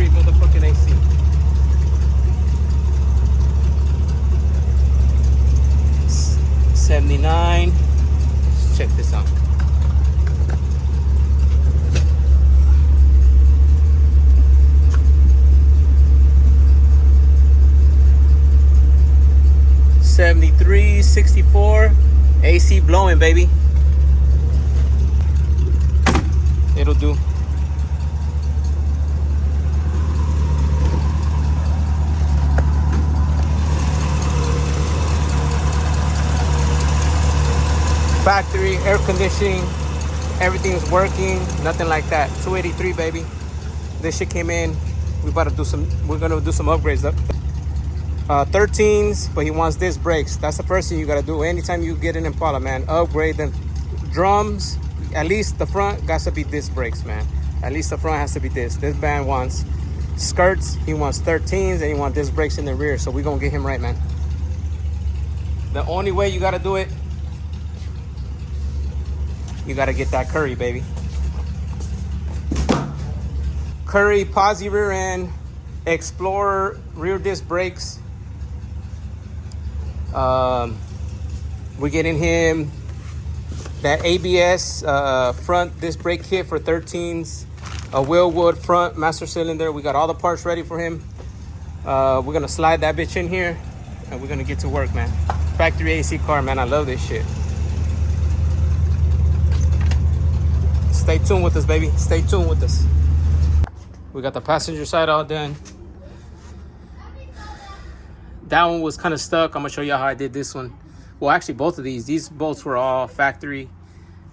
factory motherfucking AC. $79. Let's check this out. $73.64. AC blowing, baby. It'll do. Factory air conditioning, everything's working, nothing like that. 283, baby. This shit came in. We're gonna do some upgrades up. 13s, but he wants disc brakes. That's the first thing you gotta do anytime you get an Impala, man. Upgrade them. Drums, at least the front got to be disc brakes, man. At least the front has to be disc. This band wants skirts, he wants 13s, and he wants disc brakes in the rear. So we're gonna get him right, man. The only way you gotta do it, you gotta get that Currie, baby. Currie posi rear end, Explorer rear disc brakes. We're getting him that ABS front disc brake kit for 13s, a Willwood front master cylinder. We got all the parts ready for him. We're gonna slide that bitch in here and we're gonna get to work, man. Factory AC car, man. I love this shit. Stay tuned with us, baby. Stay tuned with us. We got the passenger side all done. That one was kind of stuck. I'm gonna show you how I did this one. Well, actually, both of these bolts were all factory.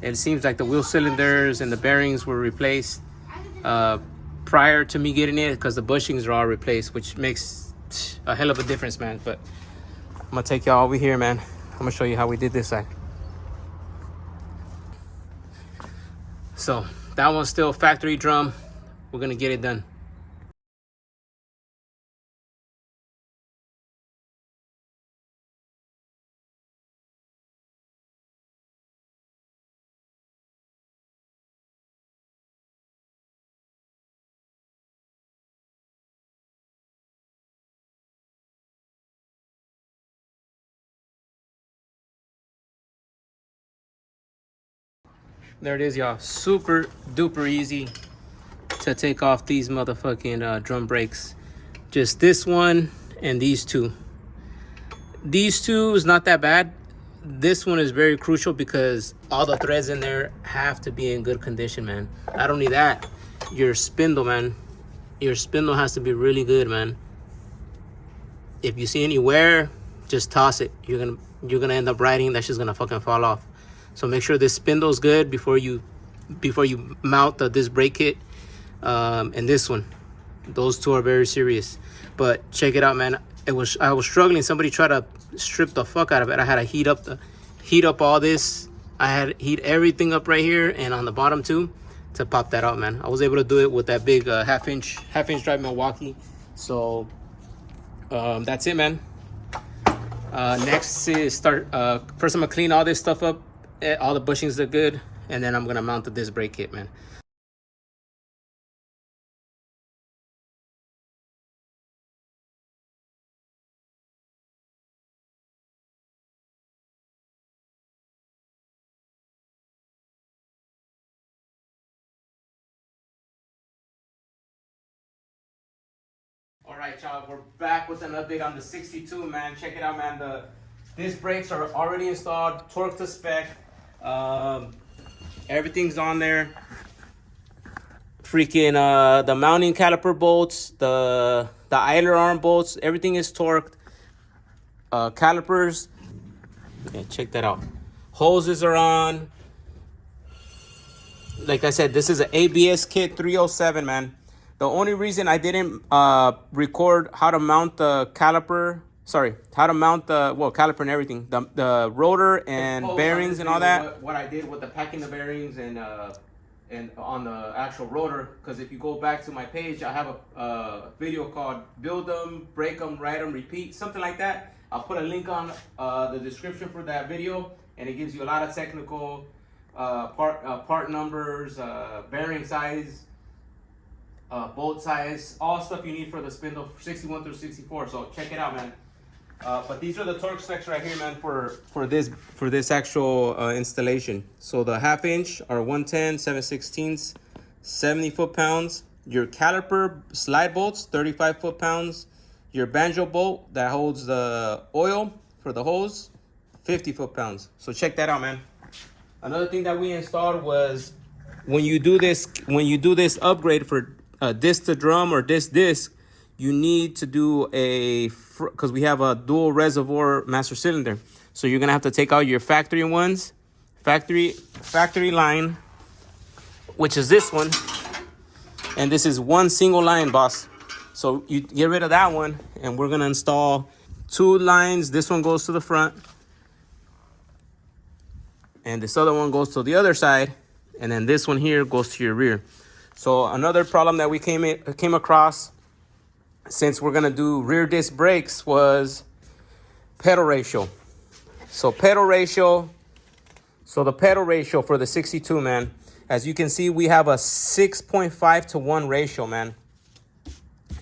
It seems like the wheel cylinders and the bearings were replaced prior to me getting it, because the bushings are all replaced, which makes a hell of a difference, man. But I'm gonna take y'all over here, man. I'm gonna show you how we did this side. So that one's still factory drum. We're gonna get it done. There it is, y'all. Super duper easy to take off these motherfucking drum brakes. Just this one and these two. These two is not that bad. This one is very crucial because all the threads in there have to be in good condition, man. Not only that, your spindle, man. Your spindle has to be really good, man. If you see any wear, just toss it. You're gonna end up riding, that's just gonna fucking fall off. So make sure this spindle's good before you mount this brake kit. And this one, those two are very serious. But check it out, man. I was struggling. Somebody tried to strip the fuck out of it. I had to heat up all this. I had to heat everything up right here and on the bottom too to pop that out, man. I was able to do it with that big half inch drive Milwaukee. So that's it, man. Next is first I'm gonna clean all this stuff up. All the bushings are good, and then I'm gonna mount the disc brake kit, man. All right, y'all, we're back with an update on the 62, man. Check it out, man. The disc brakes are already installed, torque to spec. Everything's on there. Freaking the mounting caliper bolts, the idler arm bolts, everything is torqued. Calipers, yeah, check that out. Hoses are on. Like I said, this is an ABS kit 307, man. The only reason I didn't record how to mount the caliper, how to mount the, well, caliper and everything, the rotor and bearings and all that. What I did with the packing the bearings and on the actual rotor, because if you go back to my page, I have a video called Build Them, Break Them, Ride Them, Repeat, something like that. I'll put a link on the description for that video, and it gives you a lot of technical part numbers, bearing size, bolt size, all stuff you need for the spindle 61 through 64. So check it out, man. But these are the torque specs right here, man, for this actual installation. So the 1/2 inch are 110, 7/16, 70 foot-pounds. Your caliper slide bolts, 35 foot-pounds. Your banjo bolt that holds the oil for the hose, 50 foot-pounds. So check that out, man. Another thing that we installed was when you do this upgrade for disc to drum or disc, you need to do because we have a dual reservoir master cylinder. So you're gonna have to take out your factory ones, factory line, which is this one, and this is one single line, boss. So you get rid of that one, and we're gonna install 2 lines. This one goes to the front, and this other one goes to the other side, and then this one here goes to your rear. So another problem that we came across, since we're gonna do rear disc brakes, was pedal ratio. So the pedal ratio for the 62, man, as you can see, we have a 6.5 to 1 ratio, man.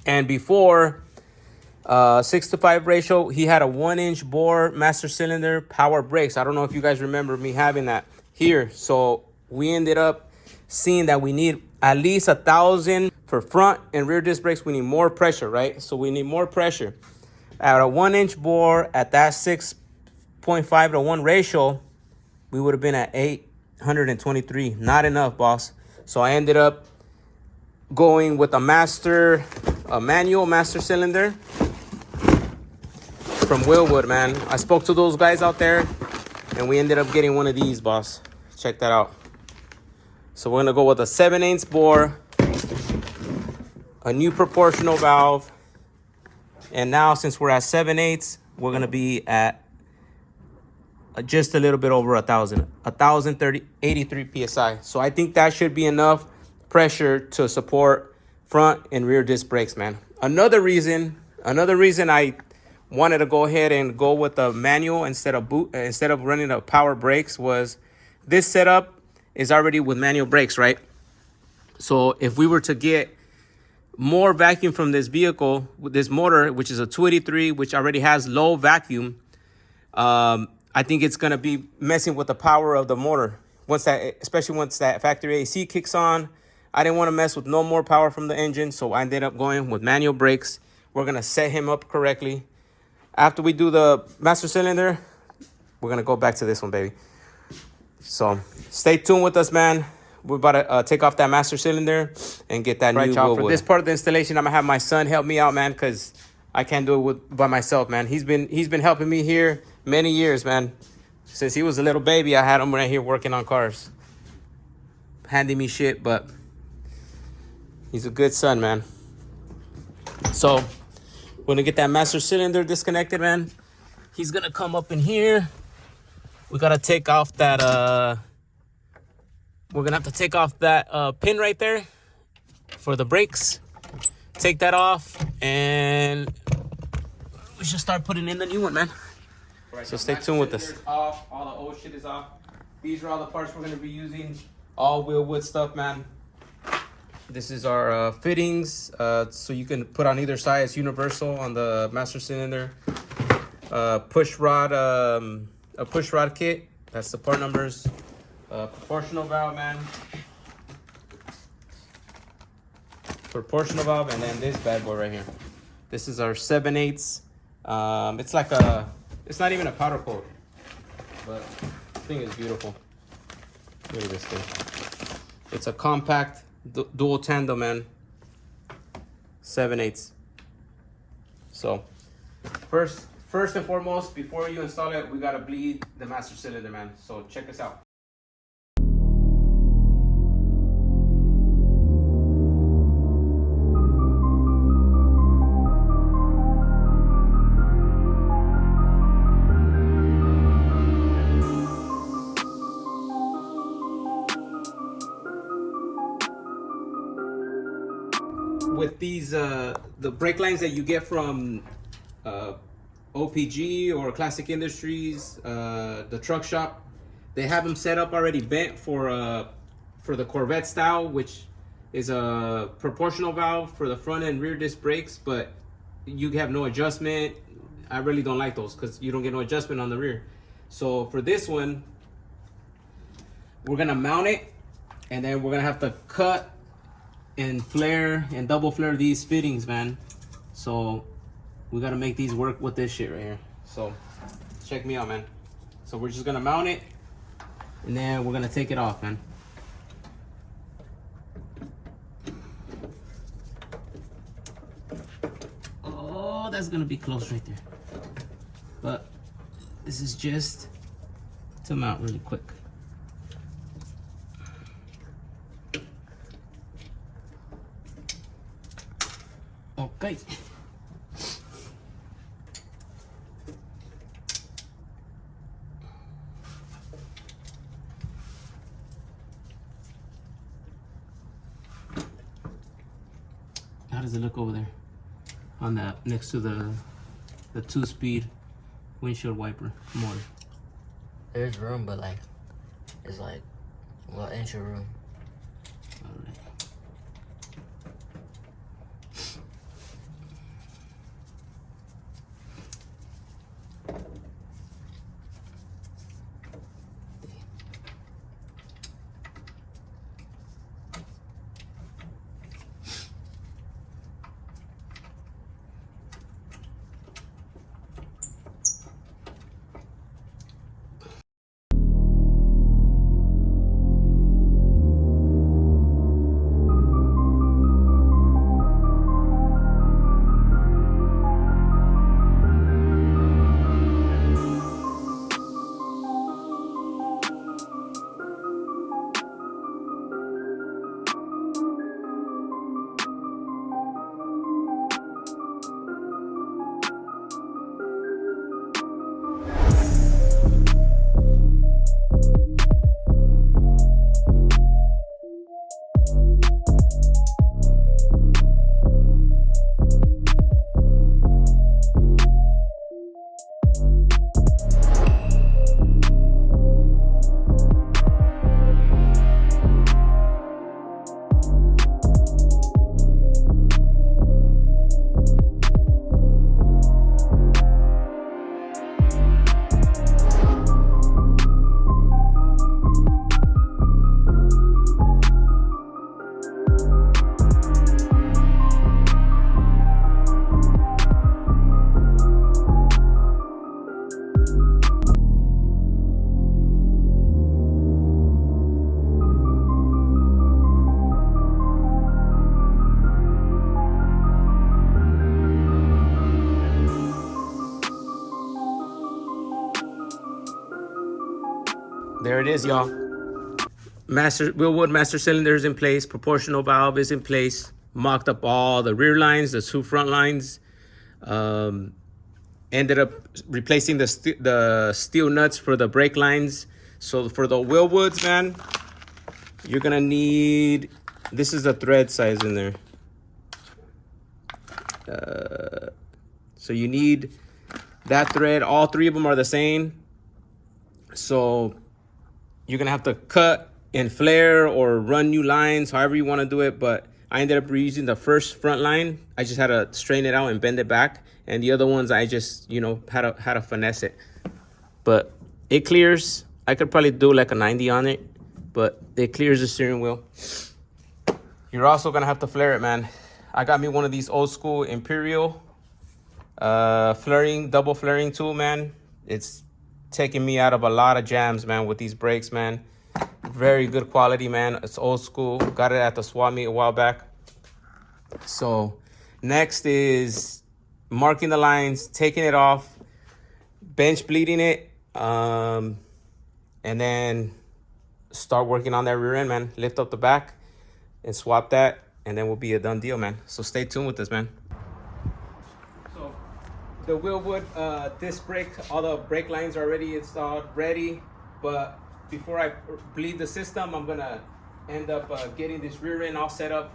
And before 6 to 5 ratio, he had a 1-inch bore master cylinder power brakes. I don't know if you guys remember me having that here. So we ended up seeing that we need at least 1,000 for front and rear disc brakes. We need more pressure, right? So we need more pressure. At a 1-inch bore at that 6.5 to 1 ratio, we would have been at 823. Not enough, boss. So I ended up going with a manual master cylinder from Willwood, man. I spoke to those guys out there, and we ended up getting one of these, boss. Check that out. So we're gonna go with a 7/8 bore, a new proportional valve, and now since we're at 7/8, we're gonna be at just a little bit over 1,083 psi. So I think that should be enough pressure to support front and rear disc brakes, man. Another reason I wanted to go ahead and go with the manual instead of running the power brakes was this setup is already with manual brakes, right? So if we were to get more vacuum from this vehicle with this motor, which is a 283, which already has low vacuum, I think it's gonna be messing with the power of the motor. Especially once that factory AC kicks on, I didn't want to mess with no more power from the engine, so I ended up going with manual brakes. We're gonna set him up correctly. After we do the master cylinder, we're gonna go back to this one, baby. So stay tuned with us, man. We're about to take off that master cylinder and get that new wheel. For this part of the installation, I'm gonna have my son help me out, man, because I can't do it by myself, man. He's been helping me here many years, man. Since he was a little baby, I had him right here working on cars, handing me shit, but he's a good son, man. So we're gonna get that master cylinder disconnected, man. He's gonna come up in here. We gotta take off that we're gonna have to take off that pin right there for the brakes. Take that off, and we should start putting in the new one, man. Right, so stay tuned with us. Off, all the old shit is off. These are all the parts we're gonna be using. All Willwood stuff, man. This is our fittings, so you can put on either side. It's universal on the master cylinder. Push rod, a push rod kit. That's the part numbers. Proportional valve, man. Proportional valve, and then this bad boy right here. This is our 7/8. It's like it's not even a powder coat, but this thing is beautiful. Look at this thing. It's a compact dual tandem, man. 7/8. So first and foremost, before you install it, we gotta bleed the master cylinder, man. So check this out. With these the brake lines that you get from OPG or Classic Industries, the truck shop, they have them set up already bent for the Corvette style, which is a proportional valve for the front and rear disc brakes, but you have no adjustment. I really don't like those because you don't get no adjustment on the rear. So for this one, we're gonna mount it, and then we're gonna have to cut and flare and double flare these fittings, man. So we gotta make these work with this shit right here. So check me out, man. So we're just gonna mount it, and then we're gonna take it off, man. Oh, that's gonna be close right there. But this is just to mount really quick. Okay. How does it look over there on that next to the 2-speed windshield wiper motor? There's room, but like it's like what inch of room? All right. There it is, y'all. Wheelwood master cylinder is in place. Proportional valve is in place. Mocked up all the rear lines, the 2 front lines. Ended up replacing the steel nuts for the brake lines. So for the wheelwoods, man, you're gonna need, this is the thread size in there. So you need that thread. All 3 of them are the same. So you're gonna have to cut and flare or run new lines, however you want to do it. But I ended up reusing the first front line. I just had to straighten it out and bend it back, and the other ones I just, you know, had to finesse it. But it clears. I could probably do like a 90 on it, but it clears the steering wheel. You're also gonna have to flare it, man. I got me one of these old school Imperial double flaring tool, man. It's taking me out of a lot of jams, man, with these brakes, man. Very good quality, man. It's old school. Got it at the swap meet a while back. So next is marking the lines, taking it off, bench bleeding it, and then start working on that rear end, man. Lift up the back and swap that, and then we'll be a done deal, man. So stay tuned with this, man. So the Wheelwood disc brake, all the brake lines are already installed, ready. But before I bleed the system, I'm gonna end up getting this rear end all set up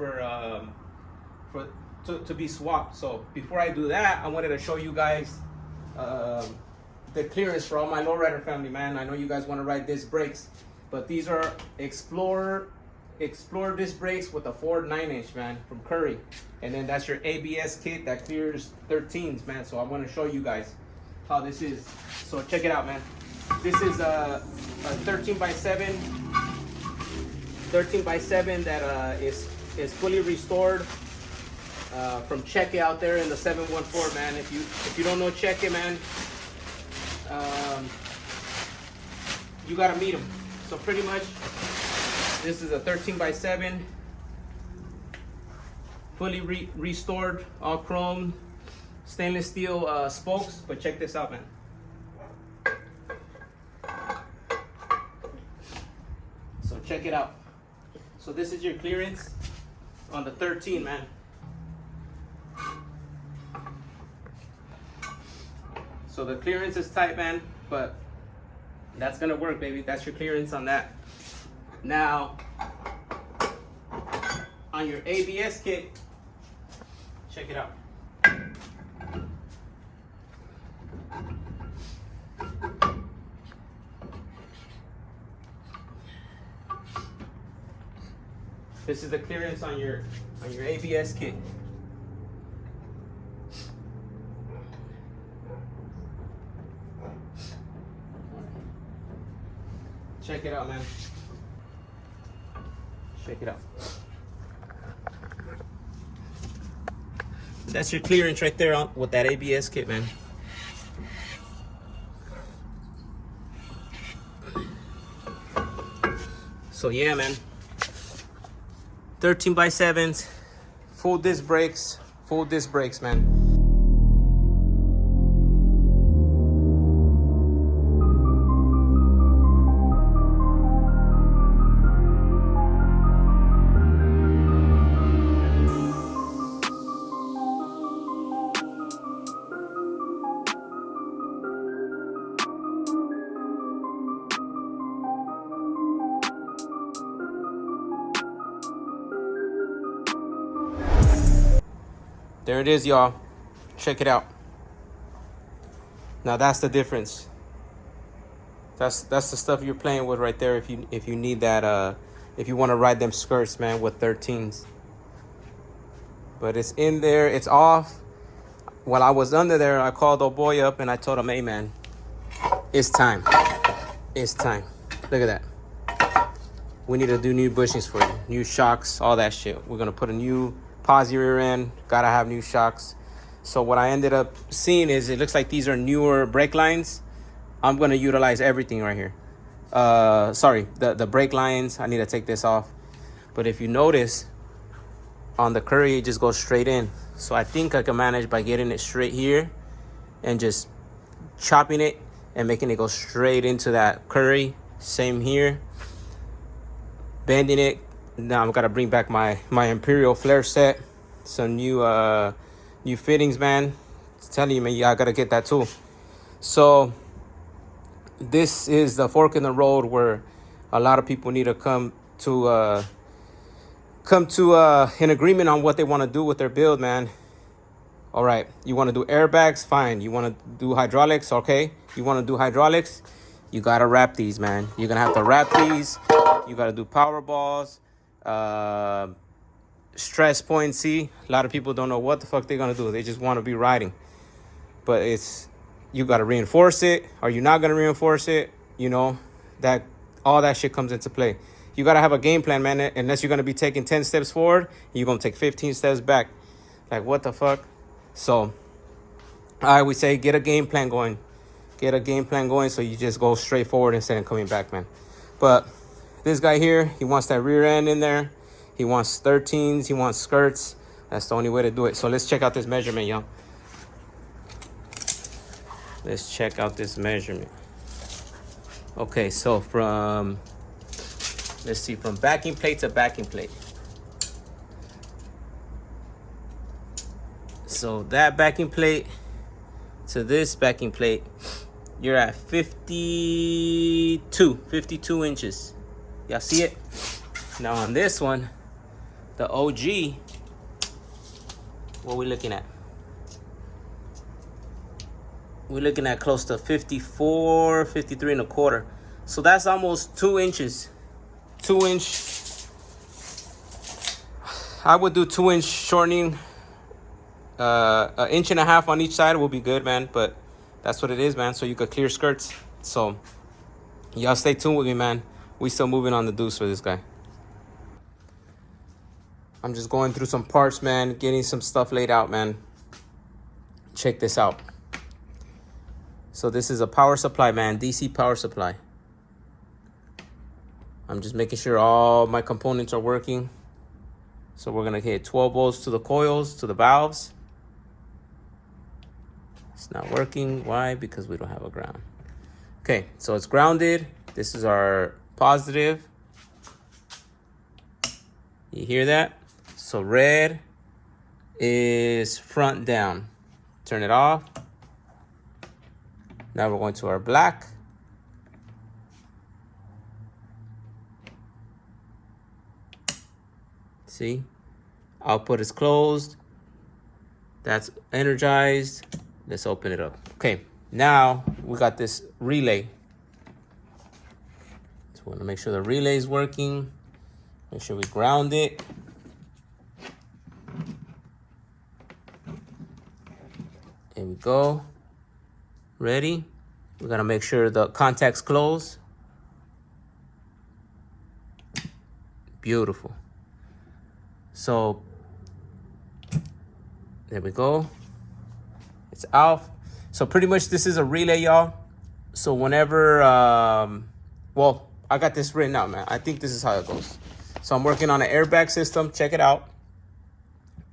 to be swapped. So before I do that, I wanted to show you guys the clearance for all my lowrider family, man. I know you guys want to ride disc brakes, but these are Explorer Explore disc brakes with a Ford 9-inch, man, from Currie. And then that's your ABS kit that clears 13s, man. So I want to show you guys how this is. So check it out, man. This is a 13x7 that is fully restored from Check It out there in the 714, man. If you don't know Check It, man, you gotta meet them. So pretty much, this is a 13x7, fully restored, all chrome, stainless steel spokes. But check this out, man. So check it out. So this is your clearance on the 13, man. So the clearance is tight, man, but that's gonna work, baby. That's your clearance on that. Now, on your ABS kit, check it out. This is the clearance on your ABS kit. Check it out, man. Check it out. That's your clearance right there on with that ABS kit, man. So yeah, man. 13x7s, full disc brakes, man. There it is, y'all. Check it out. Now that's the difference. That's the stuff you're playing with right there. If you need that, if you want to ride them skirts, man, with 13s. But it's in there. It's off. While I was under there, I called old boy up and I told him, "Hey, man, it's time. It's time. Look at that. We need to do new bushings for you, new shocks, all that shit. We're gonna put a new posi rear end, gotta have new shocks." So what I ended up seeing is it looks like these are newer brake lines. I'm gonna utilize everything right here. Sorry, the brake lines, I need to take this off. But if you notice, on the Currie, it just goes straight in. So I think I can manage by getting it straight here and just chopping it and making it go straight into that Currie. Same here. Bending it. Now I'm gonna bring back my Imperial flare set, some new fittings, man. I'm telling you, man, I gotta get that too. So this is the fork in the road where a lot of people need to come to an agreement on what they want to do with their build, man. All right, you want to do airbags, fine. You want to do hydraulics, okay. You want to do hydraulics, you gotta wrap these, man. You're gonna have to wrap these. You gotta do power balls, stress point. See, a lot of people don't know what the fuck they're gonna do. They just want to be riding, but you gotta reinforce it. Are you not gonna reinforce it? You know, that all that shit comes into play. You gotta have a game plan, man. Unless you're gonna be taking 10 steps forward, you're gonna take 15 steps back. Like, what the fuck? So I would say get a game plan going. Get a game plan going so you just go straight forward instead of coming back, man. But this guy here, he wants that rear end in there. He wants 13s. He wants skirts. That's the only way to do it. So let's check out this measurement, y'all. Let's check out this measurement. Okay, so let's see, from backing plate to backing plate. So that backing plate to this backing plate, you're at 52 inches. Y'all see it? Now on this one, the OG, what we looking at? We're looking at close to 54, 53 and a quarter. So that's almost 2 inches. 2 inch I would do 2-inch shortening. 1.5 inches on each side will be good, man. But that's what it is, man. So you could clear skirts. So y'all stay tuned with me, man. We still moving on the deuce for this guy. I'm just going through some parts, man. Getting some stuff laid out, man. Check this out. So this is a power supply, man. DC power supply. I'm just making sure all my components are working. So we're gonna hit 12 volts to the coils, to the valves. It's not working. Why? Because we don't have a ground. Okay, so it's grounded. This is our positive. You hear that? So red is front down. Turn it off. Now we're going to our black. See? Output is closed. That's energized. Let's open it up. Okay, now we got this relay. So we want to make sure the relay is working. Make sure we ground it. Here we go. Ready? We gotta make sure the contacts close. Beautiful. So there we go. It's off. So pretty much this is a relay, y'all. So whenever, well, I got this written out, man. I think this is how it goes. So I'm working on an airbag system. Check it out.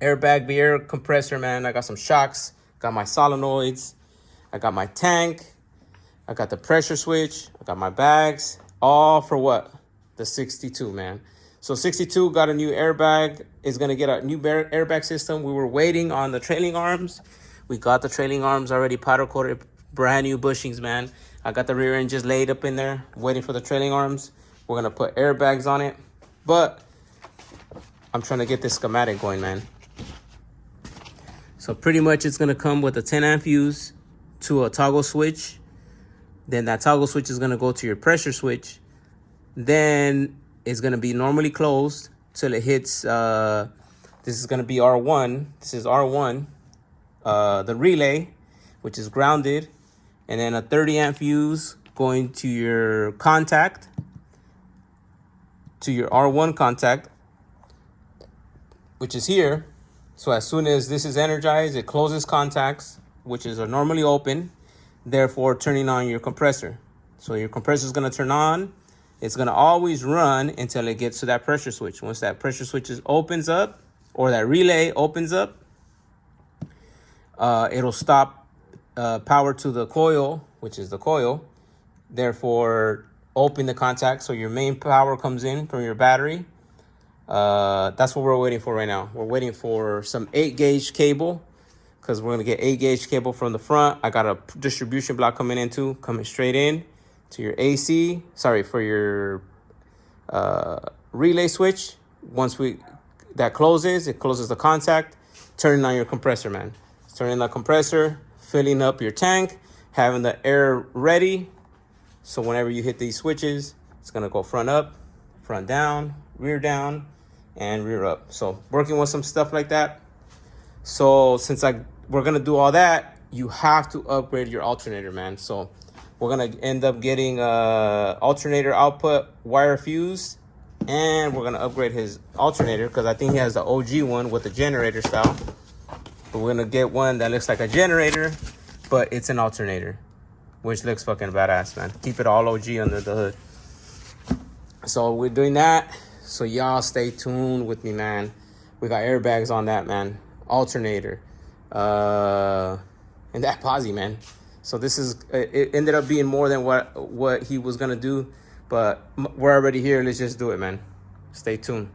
Airbag, the air compressor, man. I got some shocks. Got my solenoids. I got my tank. I got the pressure switch. I got my bags. All for what? The 62, man. So 62 got a new airbag. Is going to get a new airbag system. We were waiting on the trailing arms. We got the trailing arms already powder coated. Brand new bushings, man. I got the rear end just laid up in there. Waiting for the trailing arms. We're going to put airbags on it. But I'm trying to get this schematic going, man. So pretty much it's going to come with a 10 amp fuse to a toggle switch. Then that toggle switch is going to go to your pressure switch. Then it's going to be normally closed till it hits, this is going to be R1. This is R1. The relay, which is grounded. And then a 30 amp fuse going to your contact, to your R1 contact, which is here. So as soon as this is energized, it closes contacts, which is normally open, therefore turning on your compressor. So your compressor is going to turn on. It's going to always run until it gets to that pressure switch. Once that pressure switch opens up, or that relay opens up, it'll stop power to the coil, which is the coil. Therefore, open the contact so your main power comes in from your battery. That's what we're waiting for right now. We're waiting for some 8-gauge cable because we're going to get 8-gauge cable from the front. I got a distribution block coming in too, coming straight in to your AC. Sorry, for your relay switch. Once that closes, it closes the contact, turning on your compressor, man. Turning the compressor, filling up your tank, having the air ready. So whenever you hit these switches, it's going to go front up, front down, and rear up. So working with some stuff like that. So since we're going to do all that, you have to upgrade your alternator, man. So we're going to end up getting alternator output wire fuse, and we're going to upgrade his alternator because I think he has the OG one with the generator style. But we're going to get one that looks like a generator, but it's an alternator, which looks fucking badass, man. Keep it all OG under the hood. So we're doing that. So y'all stay tuned with me, man. We got airbags on that, man. Alternator. And that posi, man. So this is, it ended up being more than what he was going to do. But we're already here. Let's just do it, man. Stay tuned.